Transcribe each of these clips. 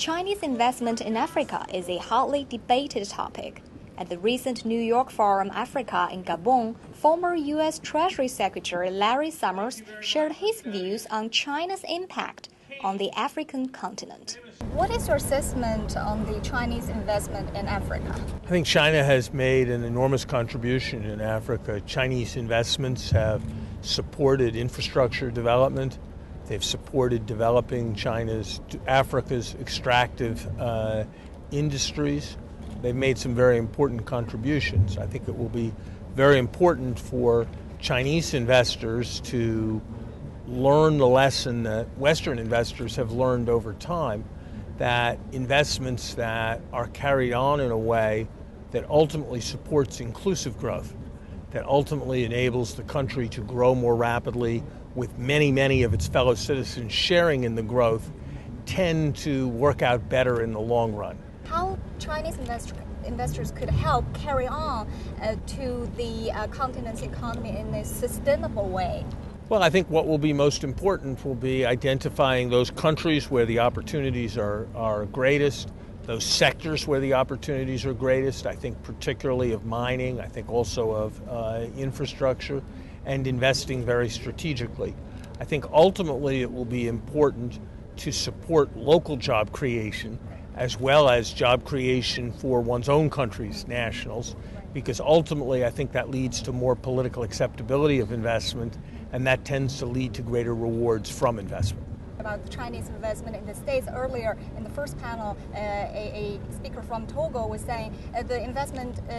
Chinese investment in Africa is a hotly debated topic. At the recent New York Forum Africa in Gabon, former U.S. Treasury Secretary Larry Summers shared his views on China's impact on the African continent. What is your assessment on the Chinese investment in Africa? I think China has made an enormous contribution in Africa. Chinese investments have supported infrastructure development. They've supported developing Africa's extractive industries. They've made some very important contributions. I think it will be very important for Chinese investors to learn the lesson that Western investors have learned over time, that investments that are carried on in a way that ultimately supports inclusive growth, that ultimately enables the country to grow more rapidly with many of its fellow citizens sharing in the growth, tend to work out better in the long run. How Chinese investors could help carry on to the continent's economy in a sustainable way? Well, I think what will be most important will be identifying those countries where the opportunities are greatest, those sectors where the opportunities are greatest. I think particularly of mining, I think also of infrastructure, and investing very strategically. I think ultimately it will be important to support local job creation as well as job creation for one's own country's nationals, because ultimately I think that leads to more political acceptability of investment, and that tends to lead to greater rewards from investment. About the Chinese investment in the States, earlier in the first panel, a speaker from Togo was saying the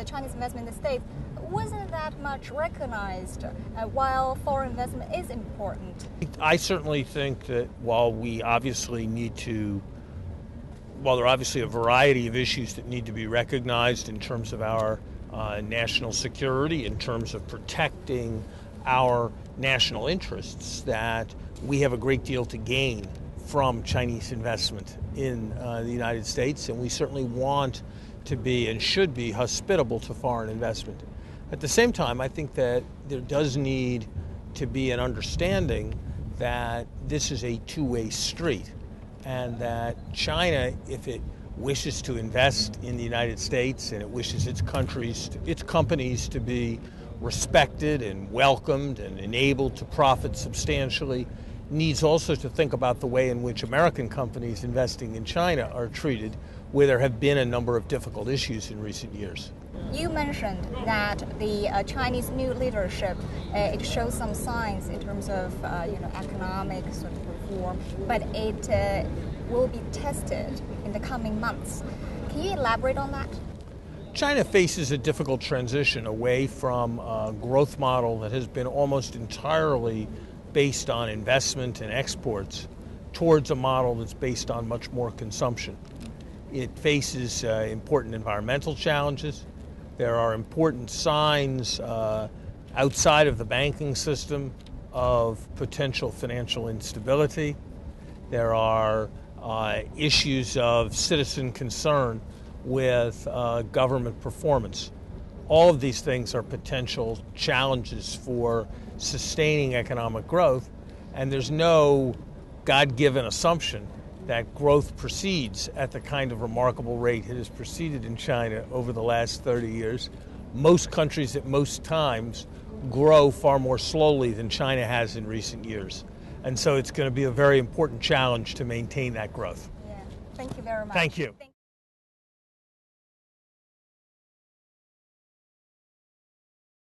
Chinese investment in the States wasn't that much recognized, while foreign investment is important. I certainly think that while there are obviously a variety of issues that need to be recognized in terms of our national security, in terms of protecting our national interests, that we have a great deal to gain from Chinese investment in the United States, and we certainly want to be and should be hospitable to foreign investment. At the same time, I think that there does need to be an understanding that this is a two-way street, and that China, if it wishes to invest in the United States and it wishes its companies to be respected and welcomed and enabled to profit substantially, needs also to think about the way in which American companies investing in China are treated, where there have been a number of difficult issues in recent years. You mentioned that the Chinese new leadership, it shows some signs in terms of economic sort of reform, but it will be tested in the coming months. Can you elaborate on that? China faces a difficult transition away from a growth model that has been almost entirely based on investment and exports towards a model that's based on much more consumption. It faces important environmental challenges. There are important signs outside of the banking system of potential financial instability. There are issues of citizen concern with government performance. All of these things are potential challenges for sustaining economic growth, and there's no God-given assumption that growth proceeds at the kind of remarkable rate it has proceeded in China over the last 30 years. Most countries at most times grow far more slowly than China has in recent years. And so it's going to be a very important challenge to maintain that growth. Yeah. Thank you very much. Thank you.